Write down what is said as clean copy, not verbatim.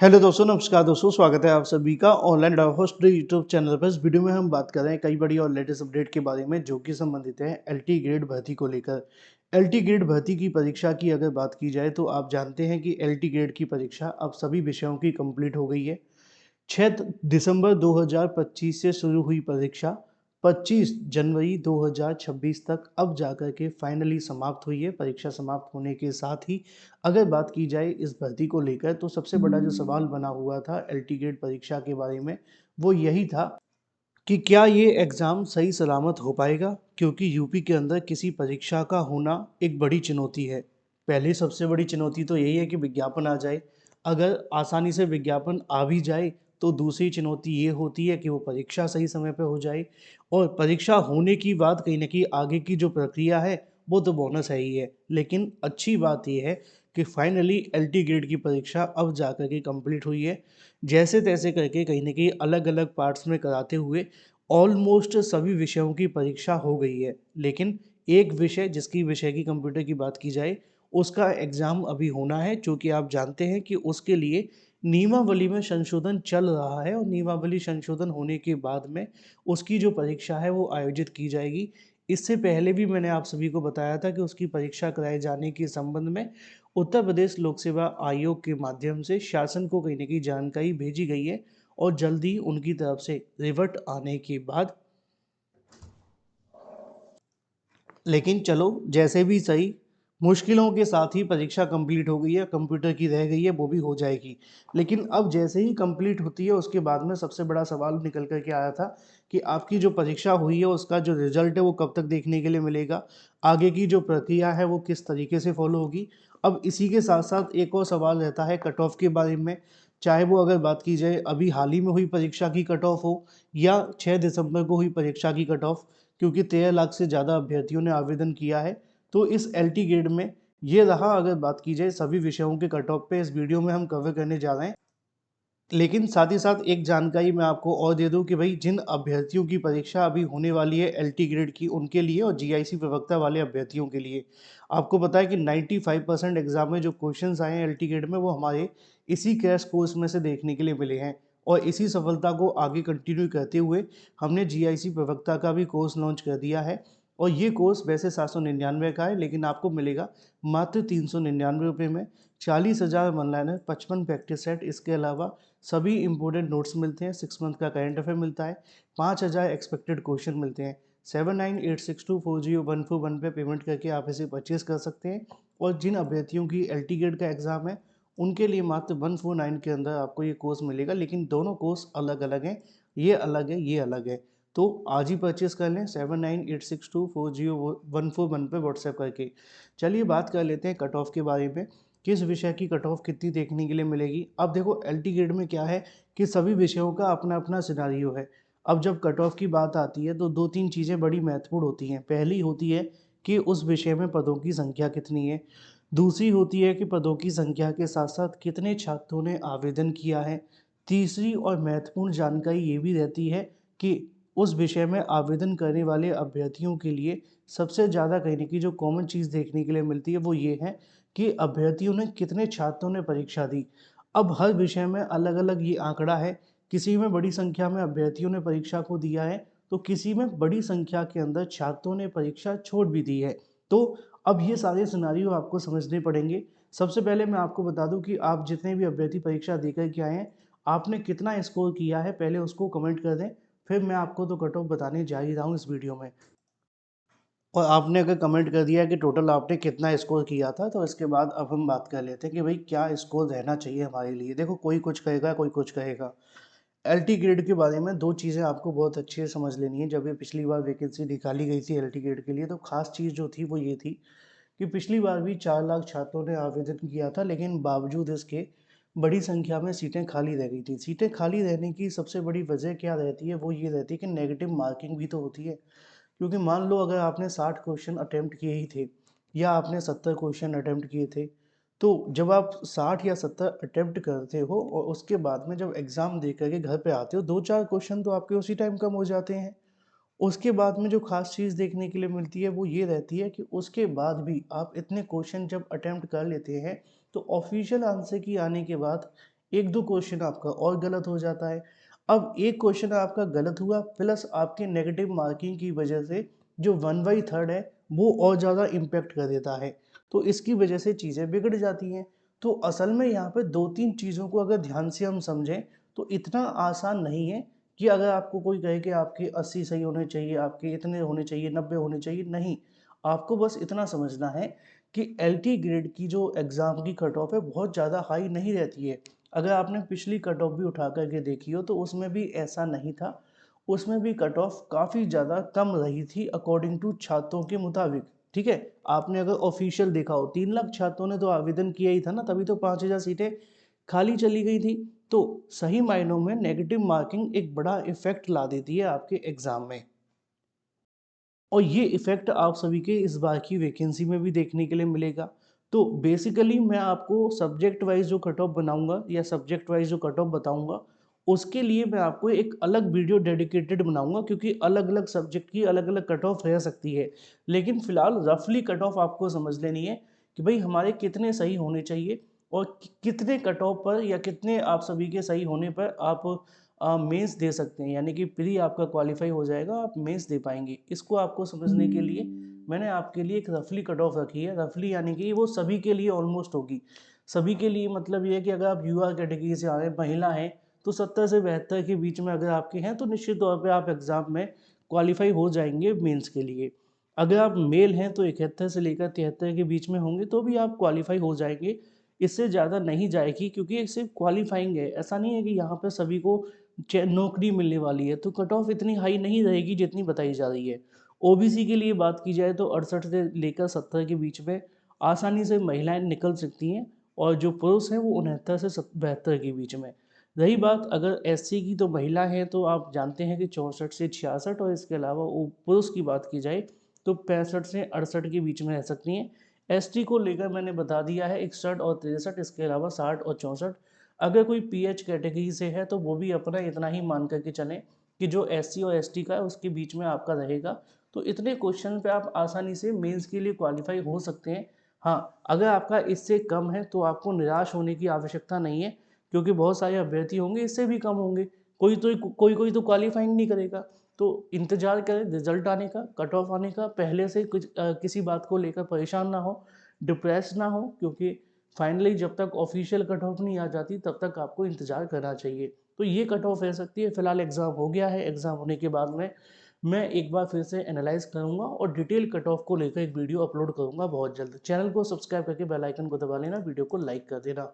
Hello दोस्तों, नमस्कार दोस्तों, स्वागत है आप सभी का ऑनलाइन होस्ट यूट्यूब चैनल पर। इस वीडियो में हम बात कर रहे हैं कई बड़ी और लेटेस्ट अपडेट के बारे में जो कि संबंधित है एलटी ग्रेड भर्ती को लेकर। एलटी ग्रेड भर्ती की परीक्षा की अगर बात की जाए तो आप जानते हैं कि एलटी ग्रेड की परीक्षा अब सभी विषयों की कंप्लीट हो गई है। 6 दिसंबर 2025 से शुरू हुई परीक्षा 25 जनवरी 2026 तक अब जाकर के फाइनली समाप्त हुई है। परीक्षा समाप्त होने के साथ ही अगर बात की जाए इस भर्ती को लेकर तो सबसे बड़ा जो सवाल बना हुआ था एलटी ग्रेड परीक्षा के बारे में वो यही था कि क्या ये एग्ज़ाम सही सलामत हो पाएगा, क्योंकि यूपी के अंदर किसी परीक्षा का होना एक बड़ी चुनौती है। पहली सबसे बड़ी चुनौती तो यही है कि विज्ञापन आ जाए। अगर आसानी से विज्ञापन आ भी जाए तो दूसरी चुनौती ये होती है कि वो परीक्षा सही समय पे हो जाए। और परीक्षा होने की बात कहीं न कहीं आगे की जो प्रक्रिया है वो तो बोनस है ही है। लेकिन अच्छी बात ये है कि फाइनली एलटी ग्रेड की परीक्षा अब जा कर के कंप्लीट हुई है। जैसे-तैसे करके कहीं न कहीं अलग-अलग पार्ट्स में कराते हुए ऑलमोस्ट सभी विषयों की परीक्षा हो गई है। लेकिन एक विषय जिसकी विषय की कंप्यूटर की बात की जाए, उसका एग्ज़ाम अभी होना है, चूँकि आप जानते हैं कि उसके लिए नियमावली में संशोधन चल रहा है और नियमावली संशोधन होने के बाद में उसकी जो परीक्षा है वो आयोजित की जाएगी। इससे पहले भी मैंने आप सभी को बताया था कि उसकी परीक्षा कराए जाने के संबंध में उत्तर प्रदेश लोक सेवा आयोग के माध्यम से शासन को कहीं न कहीं जानकारी भेजी गई है और जल्द ही उनकी तरफ से रिवर्ट आने के बाद, लेकिन चलो जैसे भी सही, मुश्किलों के साथ ही परीक्षा कंप्लीट हो गई है, कंप्यूटर की रह गई है वो भी हो जाएगी। लेकिन अब जैसे ही कंप्लीट होती है उसके बाद में सबसे बड़ा सवाल निकल कर के आया था कि आपकी जो परीक्षा हुई है उसका जो रिजल्ट है वो कब तक देखने के लिए मिलेगा, आगे की जो प्रक्रिया है वो किस तरीके से फॉलो होगी। अब इसी के साथ साथ एक और सवाल रहता है कट ऑफ के बारे में, चाहे वो अगर बात की जाए अभी हाल ही में हुई परीक्षा की कट ऑफ हो या 6 दिसंबर को हुई परीक्षा की कट ऑफ, क्योंकि 13 लाख से ज़्यादा अभ्यर्थियों ने आवेदन किया है। तो इस एलटी ग्रेड में ये रहा, अगर बात की जाए सभी विषयों के कट ऑफ पे इस वीडियो में हम कवर करने जा रहे हैं। लेकिन साथ ही साथ एक जानकारी मैं आपको और दे दूं कि भाई जिन अभ्यर्थियों की परीक्षा अभी होने वाली है एलटी ग्रेड की उनके लिए और जीआईसी प्रवक्ता वाले अभ्यर्थियों के लिए, आपको पता है कि 95% एग्जाम में जो क्वेश्चंस आए हैं एलटी ग्रेड में वो हमारे इसी क्रैश कोर्स में से देखने के लिए मिले हैं। और इसी सफलता को आगे कंटिन्यू करते हुए हमने जीआईसी प्रवक्ता का भी कोर्स लॉन्च कर दिया है। और ये कोर्स वैसे 799 का है लेकिन आपको मिलेगा मात्र 399 में। 40,000 ऑनलाइन, 55 प्रैक्टिस सेट, इसके अलावा सभी इंपॉर्टेंट नोट्स मिलते हैं, 6 मंथ का करंट अफेयर मिलता है, 5,000 एक्सपेक्टेड क्वेश्चन मिलते हैं। 7986240141 पे पेमेंट करके आप इसे परचेज कर सकते हैं। और जिन अभ्यर्थियों की एलटी ग्रेड का एग्ज़ाम है उनके लिए मात्र 149 के अंदर आपको ये कोर्स मिलेगा, लेकिन दोनों कोर्स अलग अलग हैं, ये अलग है ये अलग है। तो आज ही परचेज कर लें 7986240141 पे व्हाट्सएप करके। चलिए बात कर लेते हैं कट ऑफ के बारे में, किस विषय की कट ऑफ कितनी देखने के लिए मिलेगी। अब देखो एलटी ग्रेड में क्या है कि सभी विषयों का अपना अपना सिनारियो है। अब जब कट ऑफ की बात आती है तो दो तीन चीज़ें बड़ी महत्वपूर्ण होती हैं। पहली होती है कि उस विषय में पदों की संख्या कितनी है। दूसरी होती है कि पदों की संख्या के साथ साथ कितने छात्रों ने आवेदन किया है। तीसरी और महत्वपूर्ण जानकारी ये भी रहती है कि उस विषय में आवेदन करने वाले अभ्यर्थियों के लिए सबसे ज़्यादा कहने की जो कॉमन चीज़ देखने के लिए मिलती है वो ये है कि अभ्यर्थियों ने कितने छात्रों ने परीक्षा दी। अब हर विषय में अलग-अलग ये आंकड़ा है, किसी में बड़ी संख्या में अभ्यर्थियों ने परीक्षा को दिया है, तो किसी में बड़ी संख्या के अंदर छात्रों ने परीक्षा छोड़ भी दी है। तो अब ये सारे सिनेरियो आपको समझने पड़ेंगे। सबसे पहले मैं आपको बता दूँ कि आप जितने भी अभ्यर्थी परीक्षा देकर के आए हैं, आपने कितना स्कोर किया है पहले उसको कमेंट कर दें, फिर मैं आपको तो कट ऑफ बताने जा ही रहा हूँ इस वीडियो में। और आपने अगर कमेंट कर दिया कि टोटल आपने कितना स्कोर किया था, तो इसके बाद अब हम बात कर लेते हैं कि भाई क्या स्कोर रहना चाहिए हमारे लिए। देखो कोई कुछ कहेगा कोई कुछ कहेगा। एलटी ग्रेड के बारे में दो चीज़ें आपको बहुत अच्छे से समझ लेनी है। जब ये पिछली बार वैकेंसी निकाली गई थी एलटी ग्रेड के लिए तो खास चीज़ जो थी वो ये थी कि पिछली बार भी 4 लाख छात्रों ने आवेदन किया था, लेकिन बावजूद इसके बड़ी संख्या में सीटें खाली रह गई थी। सीटें खाली रहने की सबसे बड़ी वजह क्या रहती है, वो ये रहती है कि नेगेटिव मार्किंग भी तो होती है। क्योंकि मान लो अगर आपने 60 क्वेश्चन अटेम्प्ट किए ही थे या आपने 70 क्वेश्चन अटेम्प्ट किए थे, तो जब आप 60 या 70 अटेम्प्ट करते हो और उसके बाद में जब एग्ज़ाम दे करके घर पे आते हो, 2-4 क्वेश्चन तो आपके उसी टाइम कम हो जाते हैं। उसके बाद में जो ख़ास चीज़ देखने के लिए मिलती है वो ये रहती है कि उसके बाद भी आप इतने क्वेश्चन जब अटेम्प्ट कर लेते हैं, तो ऑफ़िशियल आंसर की आने के बाद एक दो क्वेश्चन आपका और गलत हो जाता है। अब एक क्वेश्चन आपका गलत हुआ प्लस आपके नेगेटिव मार्किंग की वजह से जो 1/3 है वो और ज़्यादा इम्पेक्ट कर देता है, तो इसकी वजह से चीज़ें बिगड़ जाती हैं। तो असल में यहाँ पे दो तीन चीज़ों को अगर ध्यान से हम समझें तो इतना आसान नहीं है कि अगर आपको कोई कहे कि आपके 80 सही होने चाहिए, आपके इतने होने चाहिए, 90 होने चाहिए, नहीं। आपको बस इतना समझना है कि एलटी ग्रेड की जो एग्ज़ाम की कट ऑफ है बहुत ज़्यादा हाई नहीं रहती है। अगर आपने पिछली कट ऑफ भी उठा करके देखी हो तो उसमें भी ऐसा नहीं था। उसमें भी कट ऑफ काफ़ी ज़्यादा कम रही थी अकॉर्डिंग टू छात्रों के मुताबिक। ठीक है, आपने अगर ऑफिशियल देखा हो 3 लाख छात्रों ने तो आवेदन किया ही था ना, तभी तो 5,000 सीटें खाली चली गई थी। तो सही मायनों में नेगेटिव मार्किंग एक बड़ा इफेक्ट ला देती है आपके एग्जाम में, और ये इफ़ेक्ट आप सभी के इस बार की वैकेंसी में भी देखने के लिए मिलेगा। तो बेसिकली मैं आपको सब्जेक्ट वाइज़ जो कट ऑफ बनाऊँगा या सब्जेक्ट वाइज़ जो कट ऑफ बताऊँगा, उसके लिए मैं आपको एक अलग वीडियो डेडिकेटेड बनाऊँगा, क्योंकि अलग-अलग सब्जेक्ट की अलग-अलग कट ऑफ रह सकती है। लेकिन फ़िलहाल रफ़ली कट ऑफ आपको समझ लेनी है कि भई हमारे कितने सही होने चाहिए और कितने कट ऑफ पर या कितने आप सभी के सही होने पर आप मेंस दे सकते हैं, यानी कि प्री आपका क्वालिफाई हो जाएगा, आप मेंस दे पाएंगे। इसको आपको समझने के लिए मैंने आपके लिए एक रफली कट ऑफ रखी है। रफली यानी कि वो सभी के लिए ऑलमोस्ट होगी। सभी के लिए मतलब ये है कि अगर आप यूआर कैटेगरी से आ रहे हैं, महिला हैं, तो 70 से 72 के बीच में अगर आपके हैं तो निश्चित तौर पे आप एग्ज़ाम में क्वालिफाई हो जाएंगे मेंस के लिए। अगर आप मेल हैं तो 71 से लेकर 73 के बीच में होंगे तो भी आप क्वालिफाई हो जाएंगे। इससे ज़्यादा नहीं जाएगी, क्योंकि ये सिर्फ क्वालिफाइंग है, ऐसा नहीं है कि यहाँ पर सभी को नौकरी मिलने वाली है। तो कट ऑफ इतनी हाई नहीं रहेगी जितनी बताई जा रही है। ओबीसी के लिए बात की जाए तो 68 से लेकर 70 के बीच में आसानी से महिलाएं निकल सकती हैं, और जो पुरुष हैं वो 69 से 72 के बीच में। रही बात अगर एससी की, तो महिला है तो आप जानते हैं कि 64 से 66, और इसके अलावा वो पुरुष की बात की जाए तो 65 से 68 के बीच में रह सकती हैं। एसटी को लेकर मैंने बता दिया है 61 और 63, इसके अलावा 60 और 64। अगर कोई पीएच कैटेगरी से है तो वो भी अपना इतना ही मान करके चलें कि जो एससी और एसटी का है उसके बीच में आपका रहेगा। तो इतने क्वेश्चन पे आप आसानी से मेंस के लिए क्वालिफाई हो सकते हैं। हाँ, अगर आपका इससे कम है तो आपको निराश होने की आवश्यकता नहीं है, क्योंकि बहुत सारे अभ्यर्थी होंगे इससे भी कम होंगे। कोई तो क्वालिफाइंग नहीं करेगा। तो इंतजार करें रिजल्ट आने का, कट ऑफ आने का। पहले से किसी बात को लेकर परेशान ना हो, डिप्रेस ना हो, क्योंकि फाइनली जब तक ऑफिशियल कट ऑफ नहीं आ जाती तब तक आपको इंतज़ार करना चाहिए। तो ये कट ऑफ रह सकती है। फिलहाल एग्ज़ाम हो गया है, एग्ज़ाम होने के बाद में मैं एक बार फिर से एनालाइज़ करूँगा और डिटेल कट ऑफ को लेकर एक वीडियो अपलोड करूँगा बहुत जल्द। चैनल को सब्सक्राइब करके बेल आइकन को दबा लेना, वीडियो को लाइक कर देना।